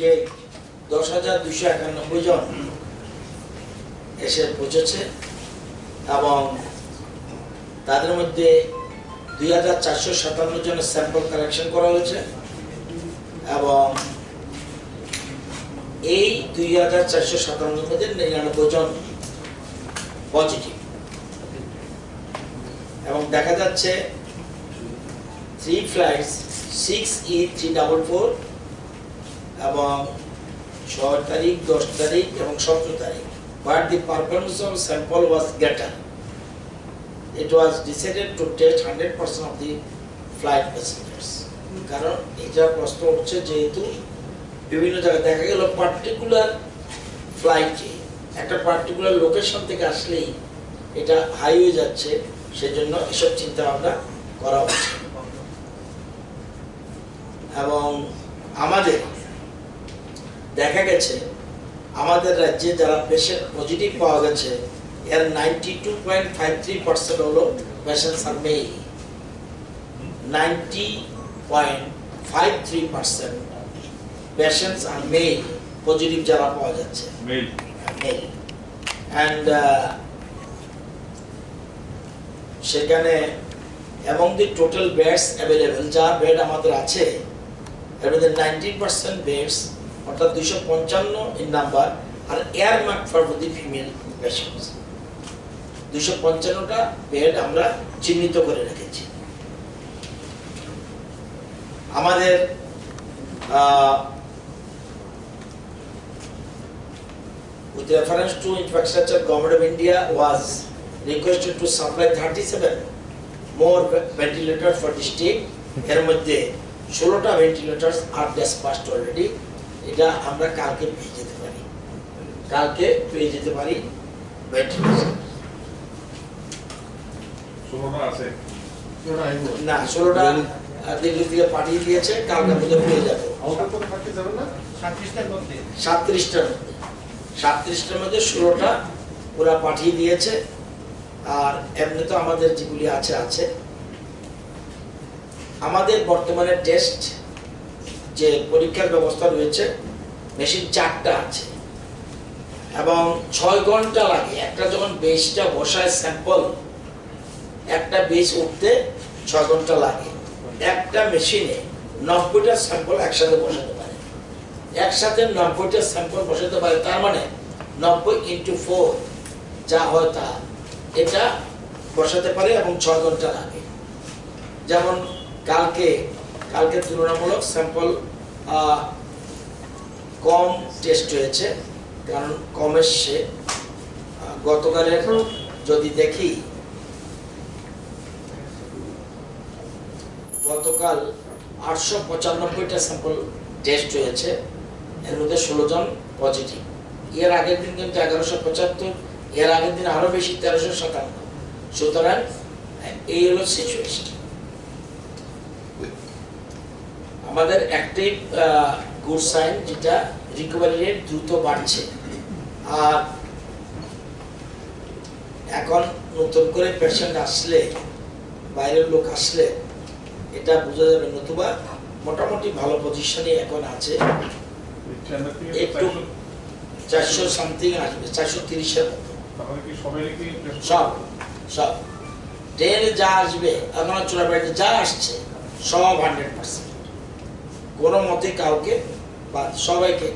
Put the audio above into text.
যে 10,291 জন এসে পৌঁছেছে এবং তাদের মধ্যে 2,457 জনের স্যাম্পল কালেকশন করা হয়েছে এবং এই 2,457 মধ্যে 99 জন পজিটিভ এবং দেখা যাচ্ছে 3 ফ্লাইটস 6E344 এবং 6 তারিখ 10 তারিখ এবং 17 তারিখ but the performance of sample was greater. It was decided to test 100% of the flight passengers. কারণ এটা প্রশ্ন হচ্ছে যেহেতু বিভিন্ন জায়গায় দেখা গেল পার্টিকুলার ফ্লাইটে একটা পার্টিকুলার লোকেশন থেকে আসলেই এটা হাইওয়ে যাচ্ছে, সেজন্য এসব চিন্তা ভাবনা করা হচ্ছে এবং আমাদের দেখা গেছে আমাদের রাজ্যে যারা পেশেন্ট পজিটিভ পাওয়া গেছে এর 92.53% হলো patients are male, 90.53% patients are male positive যারা পাওয়া যাচ্ছে মেল অ্যান্ড সেখানে এবং দি টোটাল বেডস অ্যাভেলেবল যা বেড আমাদের আছে এর মধ্যে 90% বেডস অর্থাৎ 255 in number are earmark for the female patients 255টা বেড আমরা চিহ্নিত করে রেখেছি। আমাদের with reference to infrastructure, Government of India was requested to supply 37 more ventilators for the state. এর মধ্যে 16টা ventilators are dispatched already. এটা আমরা কালকে পেয়ে যেতে পারি ভেন্টিলেটর। 16টা আছে না 16টা দিল্লি থেকে পাঠিয়ে দিয়েছে, কালকে মধ্যে পেয়ে যাবে। 37টার মধ্যে 16টা ওরা পাঠিয়ে দিয়েছে আর এমনি তো আমাদের যেগুলি আছে আমাদের বর্তমানে টেস্ট যে পরীক্ষার ব্যবস্থা রয়েছে মেশিন 4টা আছে এবং 6 ঘন্টা লাগে একটা যখন বেসটা বসায় স্যাম্পল একটা বেস উঠতে 6 ঘন্টা লাগে। একটা মেশিনে 90টা স্যাম্পল একসাথে বসাতে পারে, একসাথে 90টা স্যাম্পল বসাতে পারে, তার মানে 90 × 4 যা হয় তা এটা বসাতে পারে এবং 6 ঘন্টা লাগে। যেমন কালকে তুলনামূলক স্যাম্পল কম টেস্ট হয়েছে কারণ কম এসছে। গতকালের যদি দেখি গতকাল 895টা স্যাম্পল টেস্ট হয়েছে, এর মধ্যে 16 জন পজিটিভ। এর আগের দিন কিন্তু 1175, এর আগের দিন আরো বেশি 1357। সুতরাং এই হলো সিচুয়েশন। আমাদের একটাই গুড সাইন যেটা রিকভারি রেট দ্রুত বাড়ছে আর এখন নতুন করে পেশেন্ট আসলে বাইরের লোক আসলে এটা বোঝা যাবে, নতুবা মোটামুটি ভালো পজিশনে এখন আছে। একটু 400 সামথিং আসবে, 430-এর মতো সব ট্রেনে যা আসবে এখন চোরাবাড়িতে যা আসছে সব 100%, কোনো মতে কাউকে বা সবাইকে